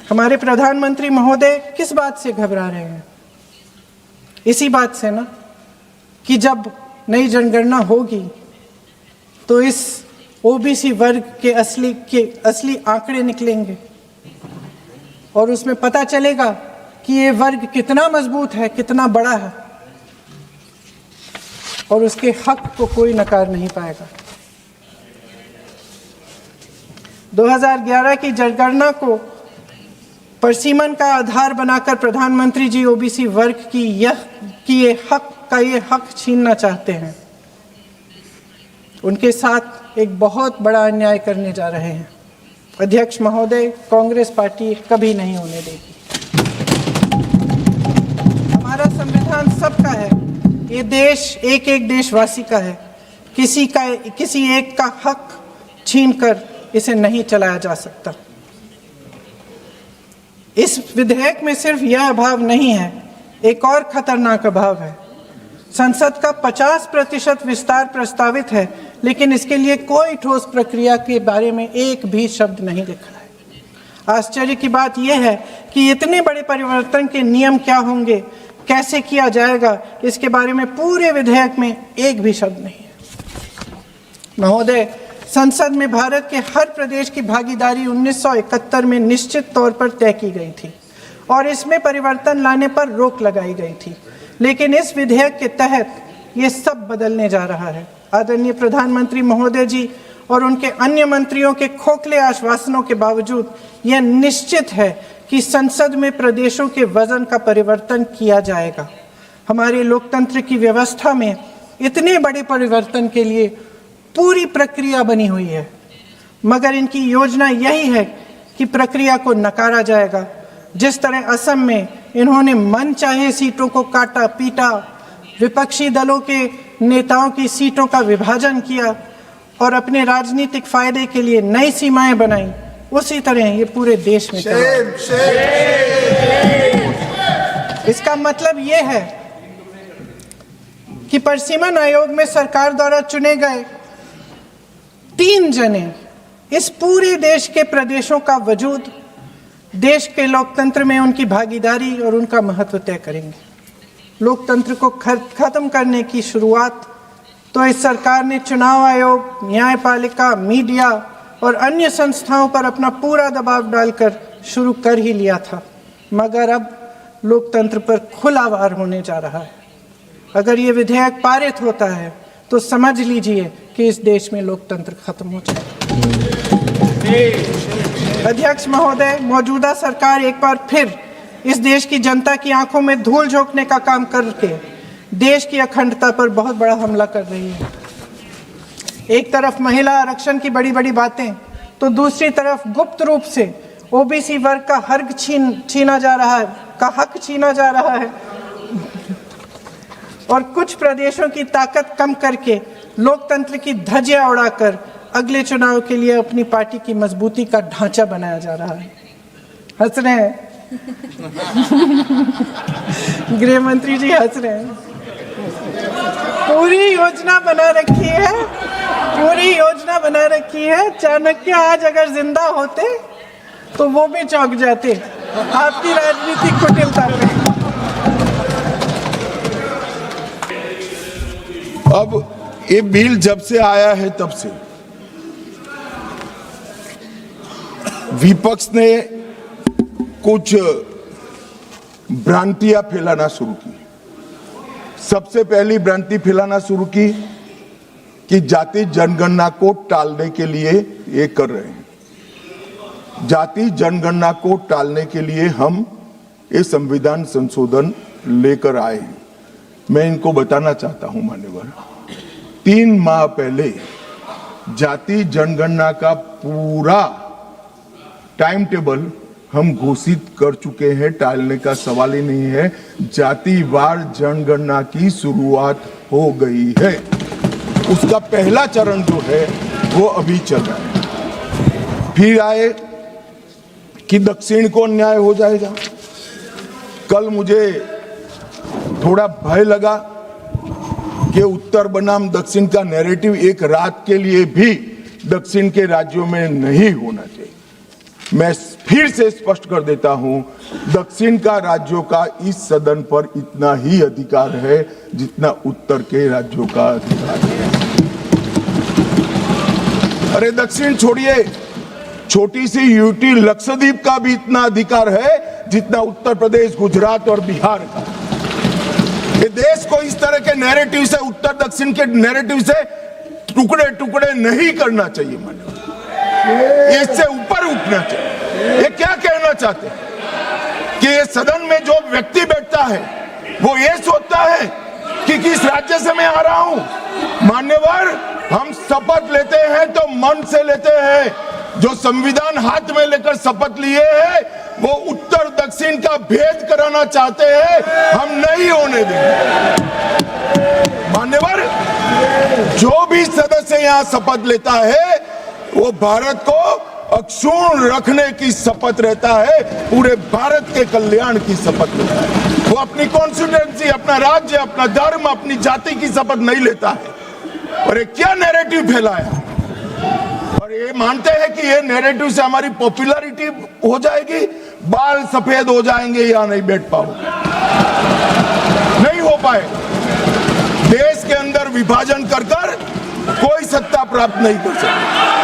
हमारे प्रधानमंत्री महोदय किस बात से घबरा रहे हैं? इसी बात से ना कि जब नई जनगणना होगी तो इस ओबीसी वर्ग के असली आंकड़े निकलेंगे और उसमें पता चलेगा कि ये वर्ग कितना मजबूत है, कितना बड़ा है, और उसके हक को कोई नकार नहीं पाएगा। 2011 की जनगणना को परसीमन का आधार बनाकर प्रधानमंत्री जी ओबीसी वर्ग की ये हक छीनना चाहते हैं। उनके साथ एक बहुत बड़ा अन्याय करने जा रहे हैं। अध्यक्ष महोदय, कांग्रेस पार्टी कभी नहीं होने देगी। हमारा संविधान सबका है, ये देश एक एक देशवासी का है। किसी एक का हक छीनकर इसे नहीं चलाया जा सकता। इस विधेयक में सिर्फ यह अभाव नहीं है, एक और खतरनाक अभाव है। संसद का 50% विस्तार प्रस्तावित है, लेकिन इसके लिए कोई ठोस प्रक्रिया के बारे में एक भी शब्द नहीं लिखा है। आश्चर्य की बात यह है कि इतने बड़े परिवर्तन के नियम क्या होंगे, कैसे किया जाएगा, इसके बारे में पूरे विधेयक में एक भी शब्द नहीं है। महोदय, संसद में भारत के हर प्रदेश की भागीदारी 1971 में निश्चित तौर पर तय की गई थी और इसमें परिवर्तन लाने पर रोक लगाई गई थी, लेकिन इस विधेयक के तहत ये सब बदलने जा रहा है। आदरणीय प्रधानमंत्री महोदय जी और उनके अन्य मंत्रियों के खोखले आश्वासनों के बावजूद यह निश्चित है कि संसद में प्रदेशों के वजन का परिवर्तन किया जाएगा। हमारे लोकतंत्र की व्यवस्था में इतने बड़े परिवर्तन के लिए पूरी प्रक्रिया बनी हुई है, मगर इनकी योजना यही है कि प्रक्रिया को नकारा जाएगा। जिस तरह असम में इन्होंने मनचाहे सीटों को काटा पीटा, विपक्षी दलों के नेताओं की सीटों का विभाजन किया और अपने राजनीतिक फायदे के लिए नई सीमाएं बनाई, उसी तरह ये पूरे देश में इसका मतलब ये है कि परसीमन आयोग में सरकार द्वारा चुने गए 3 जने इस पूरे देश के प्रदेशों का वजूद, देश के लोकतंत्र में उनकी भागीदारी और उनका महत्व तय करेंगे। लोकतंत्र को खत्म करने की शुरुआत तो इस सरकार ने चुनाव आयोग, न्यायपालिका, मीडिया और अन्य संस्थाओं पर अपना पूरा दबाव डालकर शुरू कर ही लिया था, मगर अब लोकतंत्र पर खुला वार होने जा रहा है। अगर ये विधेयक पारित होता है तो समझ लीजिए कि इस देश में लोकतंत्र खत्म हो जाएगा। अध्यक्ष महोदय, मौजूदा सरकार एक बार फिर इस देश की जनता की आंखों में धूल झोंकने का काम करके देश की अखंडता पर बहुत बड़ा हमला कर रही है। एक तरफ महिला आरक्षण की बड़ी बड़ी बातें, तो दूसरी तरफ गुप्त रूप से ओबीसी वर्ग का हक छीना जा रहा है और कुछ प्रदेशों की ताकत कम करके लोकतंत्र की धज्जियां उड़ाकर अगले चुनाव के लिए अपनी पार्टी की मजबूती का ढांचा बनाया जा रहा है। हंस रहे हैं गृह मंत्री जी, हंस रहे हैं। पूरी योजना बना रखी है। चाणक्य आज अगर जिंदा होते तो वो भी चौंक जाते आपकी राजनीतिक कुटिलता पे। अब ये बिल जब से आया है तब से विपक्ष ने कुछ भ्रांतियां फैलाना शुरू की। सबसे पहली भ्रांति फैलाना शुरू की कि जाति जनगणना को टालने के लिए ये कर रहे हैं। जाति जनगणना को टालने के लिए हम ये संविधान संशोधन लेकर आए हैं। मैं इनको बताना चाहता हूं मान्यवर, 3 माह पहले जाति जनगणना का पूरा टाइम टेबल हम घोषित कर चुके हैं। टालने का सवाल ही नहीं है। जातिवार जनगणना की शुरुआत हो गई है। उसका पहला चरण जो है वो अभी चल रहा है। फिर आए कि दक्षिण को अन्याय हो जाएगा। कल मुझे थोड़ा भय लगा कि उत्तर बनाम दक्षिण का नैरेटिव एक रात के लिए भी दक्षिण के राज्यों में नहीं होना चाहिए। मैं फिर से स्पष्ट कर देता हूं, दक्षिण का राज्यों का इस सदन पर इतना ही अधिकार है जितना उत्तर के राज्यों का अधिकार है। अरे दक्षिण छोड़िए, छोटी सी यूटी लक्षद्वीप का भी इतना अधिकार है जितना उत्तर प्रदेश, गुजरात और बिहार का। ये देश को इस तरह के नैरेटिव से, उत्तर दक्षिण के नैरेटिव से टुकड़े टुकड़े नहीं करना चाहिए। माननीय, इससे ऊपर उठना चाहिए। ये क्या कहना चाहते हैं कि ये सदन में जो व्यक्ति बैठता है वो ये सोचता है कि किस राज्य से मैं आ रहा हूं। मान्यवर, हम शपथ लेते हैं तो मन से लेते हैं। जो संविधान हाथ में लेकर शपथ लिए हैं वो उत्तर दक्षिण का भेद कराना चाहते हैं, हम नहीं होने देंगे। मान्यवर, जो भी सदस्य यहां शपथ लेता है वो भारत को अक्षुण्ण रखने की शपथ रहता है, पूरे भारत के कल्याण की शपथ लेता है। वो अपनी कॉन्स्टिट्यूएंसी, अपना राज्य, अपना धर्म, अपनी जाति की शपथ नहीं लेता है। और ये क्या नैरेटिव फैलाया, और ये मानते हैं कि ये नैरेटिव से हमारी पॉपुलैरिटी हो जाएगी, बाल सफेद हो जाएंगे, या नहीं बैठ पाओगे, नहीं हो पाए। देश के अंदर विभाजन कर कर कोई सत्ता प्राप्त नहीं कर सकता।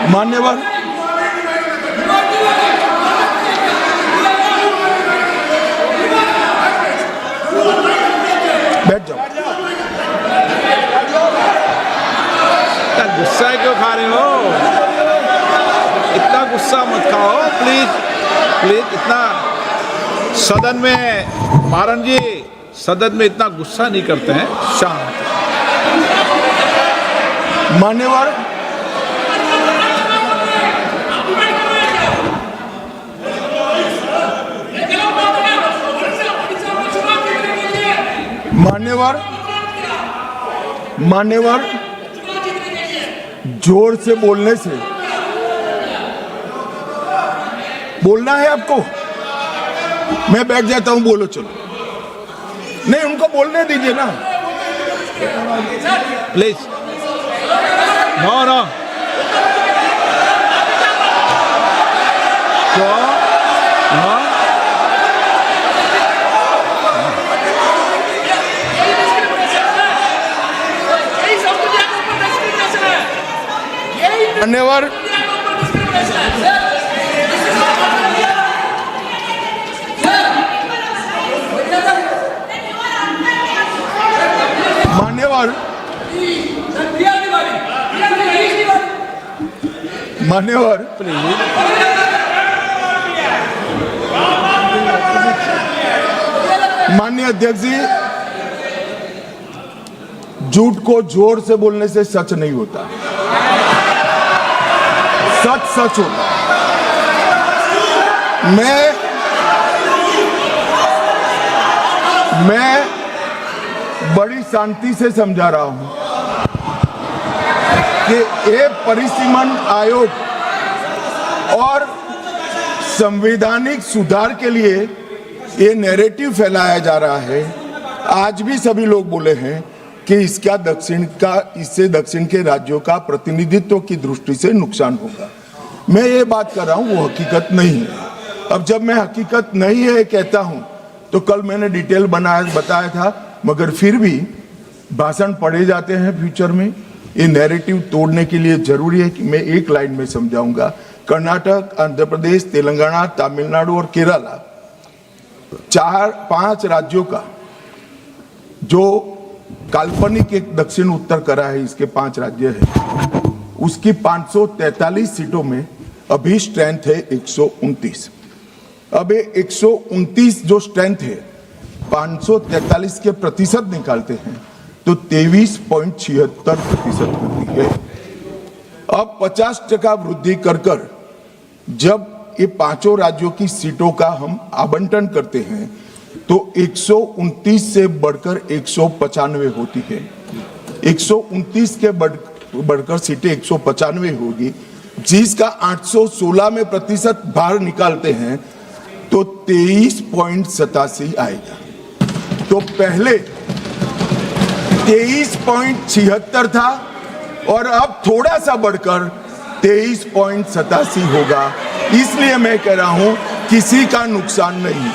मान्यवर, बैठ जाओ। गुस्सा क्यों खा रहे हो? इतना गुस्सा मत खाओ, प्लीज प्लीज। इतना सदन में, मारन जी, सदन में इतना गुस्सा नहीं करते हैं, शांत। मान्यवर, मान्यवर, जोर से बोलने से, बोलना है आपको, मैं बैठ जाता हूं, बोलो चलो। नहीं, उनको बोलने दीजिए ना, प्लीज। नो नो, मान्यवर, मान्यवर, मान्यवर, माननीय अध्यक्ष जी, झूठ को जोर से बोलने से सच नहीं होता, सच सच होता। मैं बड़ी शांति से समझा रहा हूं कि ये परिसीमन आयोग और संवैधानिक सुधार के लिए ये नैरेटिव फैलाया जा रहा है। आज भी सभी लोग बोले हैं कि इससे दक्षिण के राज्यों का प्रतिनिधित्व की दृष्टि से नुकसान होगा। मैं ये बात कर रहा हूं, वो हकीकत नहीं है। अब जब मैं हकीकत नहीं है कहता हूं तो कल मैंने डिटेल बताया था, मगर फिर भी भाषण पढ़े जाते हैं फ्यूचर में। ये नैरेटिव तोड़ने के लिए जरूरी है कि मैं एक लाइन में समझाऊंगा। कर्नाटक, आंध्र प्रदेश, तेलंगाना, तमिलनाडु और केरला, 4-5 राज्यों का जो काल्पनिक एक दक्षिण उत्तर करा है, इसके 5 राज्य है, उसकी 543 सीटों में अभी स्ट्रेंथ है 129। अब ये 129 जो स्ट्रेंथ है 543 के प्रतिशत निकालते हैं तो 23.76% होती है। अब 50% वृद्धि कर जब ये 5 राज्यों की सीटों का हम आवंटन करते हैं तो 129 से बढ़कर 195 होती है। 129 के बढ़कर सीटें 195 होगी, जिसका 816 में प्रतिशत भार निकालते हैं तो 23.87 आएगा। तो पहले 23.76 था, और अब थोड़ा सा बढ़कर 23.87 होगा। इसलिए मैं कह रहा हूं किसी का नुकसान नहीं।